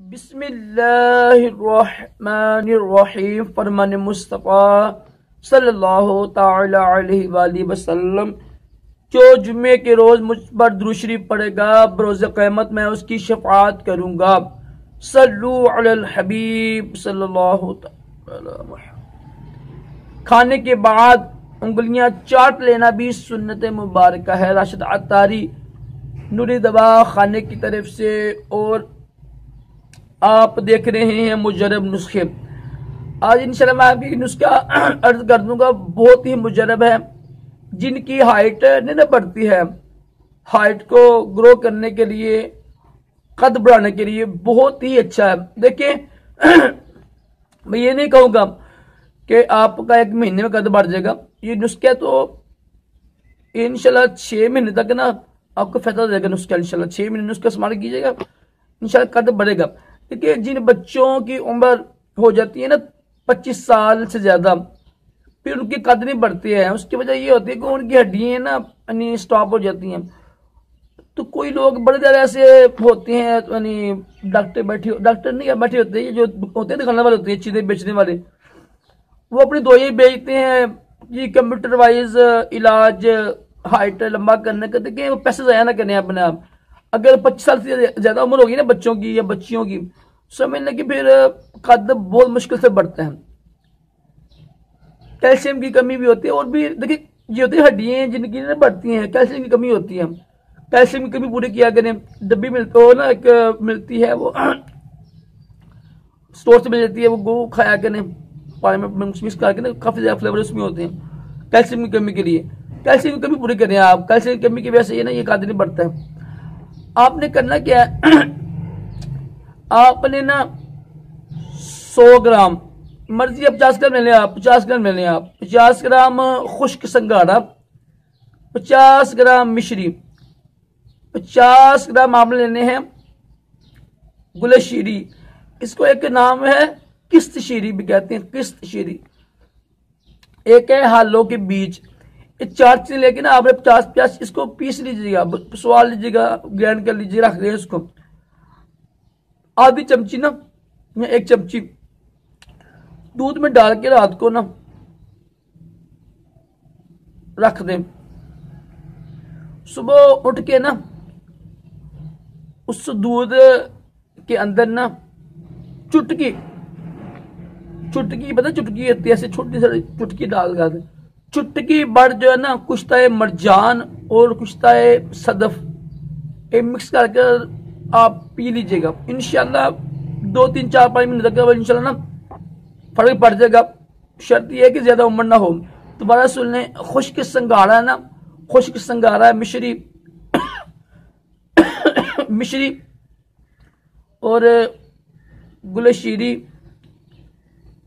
बिस्मिल्लाहिर्रहमानिर्रहीम। फरमान मुस्तफ़ा सल्लल्लाहु ताला अलैहि वसल्लम, जो जुम्मे के रोज मुझ पर दुरूद शरीफ पढ़ेगा बरोज़ क़यामत मैं उसकी शफ़ाअत करूंगा। सल्लु अलल हबीब सल्लल्लाहु ताला। खाने के बाद उंगलियां चाट लेना भी सुन्नत मुबारक है। राशिद अत्तारी, नूरी दवा खाने की तरफ से। और आप देख रहे हैं मुजरब नुस्खे। आज इंशाल्लाह मैं आपकी नुस्खा अर्ज कर दूंगा, बहुत ही मुजरब है। जिनकी हाइट नहीं ना बढ़ती है, हाइट को ग्रो करने के लिए, कद बढ़ाने के लिए बहुत ही अच्छा है। देखिए मैं ये नहीं कहूँगा कि आपका एक महीने में कद बढ़ जाएगा। ये नुस्खा तो इंशाल्लाह 6 महीने तक ना आपको फायदा देगा। नुस्खा इंशाल्लाह 6 महीने नुस्खा इस्तेमाल कीजिएगा, इंशाल्लाह कद बढ़ेगा। देखिए जिन बच्चों की उम्र हो जाती है ना 25 साल से ज्यादा, फिर उनकी कद नहीं बढ़ती है। उसकी वजह ये होती है कि उनकी हड्डियां ना यानी स्टॉप हो जाती हैं। तो कोई लोग बड़े ज्यादा ऐसे होते हैं, यानी डॉक्टर नहीं बैठे होते हैं, जो होते हैं दिखाने वाले होते हैं, चीजें बेचने वाले, वो अपनी दवाइयां बेचते हैं जी कंप्यूटर वाइज इलाज हाइट लंबा करने का। देखिए वो पैसे ज़ाया ना करें अपने आप। अगर 25 साल से ज्यादा उम्र होगी ना बच्चों की या बच्चियों की, समझने की फिर कद बहुत मुश्किल से बढ़ते हैं। कैल्शियम की कमी भी होती है। और भी देखिए ये होती है हड्डियां जिनकी ना बढ़ती हैं, कैल्शियम की कमी होती है। कैल्शियम की कमी पूरी किया करें। डब्बी मिलती हो ना, एक मिलती है वो स्टोर से मिल जाती है, वो खाया करें पानी में मिक्स करके ना, काफी ज्यादा फ्लेवर उसमें होते हैं कैल्शियम की कमी के लिए। कैल्शियम की कमी पूरी करें आप। कैल्शियम की कमी की वजह से ये ना ये कद नहीं बढ़ता है। आपने करना क्या है आपने ना 100 ग्राम, मर्जी आप 50 ग्राम ले लें, आप 50 ग्राम ले लें, आप 50 ग्राम खुश्क संगाड़ा, 50 ग्राम मिश्री, 50 ग्राम आपने लेने हैं गुलशीरी। इसको एक नाम है किस्त शीरी भी कहते हैं, किस्त शीरी। एक है हालों के बीज। ये 4 चीजें लेके ना आपने 50-50 इसको पीस लीजिएगा, पिसवा लीजिएगा, ग्राइंड कर लीजिए, रख दें इसको। आधी चमची ना या 1 चमची दूध में डाल के रात को ना रख दें। सुबह उठ के ना उस दूध के अंदर ना चुटकी पता चुटकी होती है, ऐसे छोटी सी चुटकी डाल कर, चुटकी भर जो है ना कुश्ता मरजान और कुश्ता सदफ मिक्स करके आप पी लीजिएगा। इंशाल्लाह 2-3-4-5 महीने तक इंशाल्लाह ना फर्क पड़ जाएगा। शर्त यह है कि ज्यादा उम्र ना हो। दोबारा सुन लें, खुश्क संगाड़ा है ना, खुश्क संगाड़ा है, मिश्री और गुलशीरी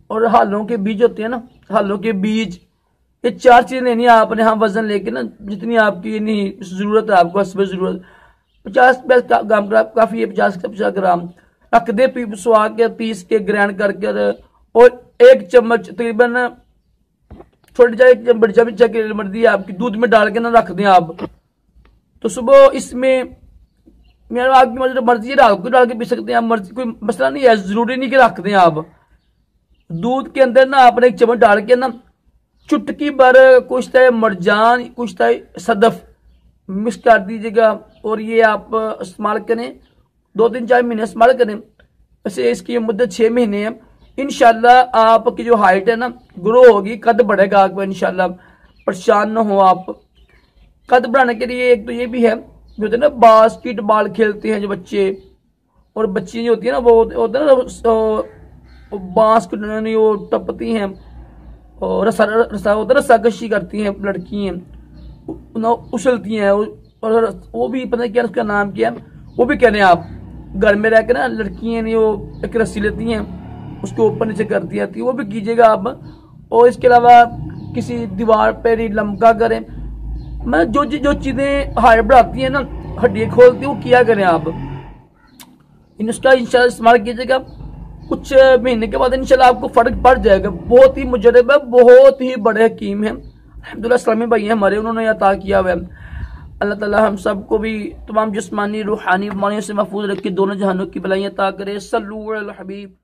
और हालों के बीज होते हैं ना, हालों के बीज, ये 4 चीजें लेनी है आपने। हाँ वजन लेके ना जितनी आपकी नहीं जरूरत है आपको, हस्ब जरूरत 50 ग्राम काफी है। 50 ग्राम रख दे, पिसवा के पीस के ग्राइंड करके। और 1 चम्मच तकरीबन छोटी चाय बड़ी चाय की मर्जी है आपकी, दूध में डाल के ना रख दें आप। तो सुबह इसमें मेरा आपकी मर्जी है, रात को डाल के पी सकते हैं आप, मर्जी कोई मसला नहीं है, जरूरी नहीं कि रख दें आप। दूध के अंदर ना आपने 1 चम्मच डाल के ना चुटकी भर कुछ मरजान कुछ सदफ मिक्स कर दीजिएगा। और ये आप इस्तेमाल करें, 2-3-4 महीने इस्तेमाल करें। वैसे इसकी मुद्दत 6 महीने है। इंशाल्लाह आपकी जो हाइट है ना ग्रो होगी, कद बढ़ेगा आपको इंशाल्लाह। परेशान न हो आप। कद बढ़ाने के लिए एक तो ये भी है, जो होते हैं ना बास्केटबॉल खेलते हैं जो बच्चे और बच्चियां जो होती है ना, वो होता है ना बास्केट वो टपती हैं और रस्सा कशी करती हैं लड़कियां, उछलती हैं। और वो भी पता नहीं क्या उसका नाम क्या है, वो भी कहने आप घर में रह के ना लड़कियां नहीं वो एक रस्सी लेती हैं, उसको ऊपर नीचे करती आती है, वो भी कीजिएगा आप। और इसके अलावा किसी दीवार पर ही लमका करें। मैं जो चीजें हाइट बढ़ाती हैं ना, हड्डियां खोलती है, वो किया करें आप। इसका इंशाल्लाह इस्तेमाल कीजिएगा। कुछ महीने के बाद इंशाल्लाह आपको फर्क पड़ जाएगा। बहुत ही मुजरब है, बहुत ही बड़े हकीम है, अल्हम्दुलिल्लाह इस्लामी भाई है हमारे, उन्होंने अता किया हुआ है। अल्लाह ताला हम सबको भी तमाम जिस्मानी रूहानी बीमारियों से महफूज रखे, दोनों जहानों की भलाइयाँ अता करे। सल्लल्लाहु अलैहि हबीब।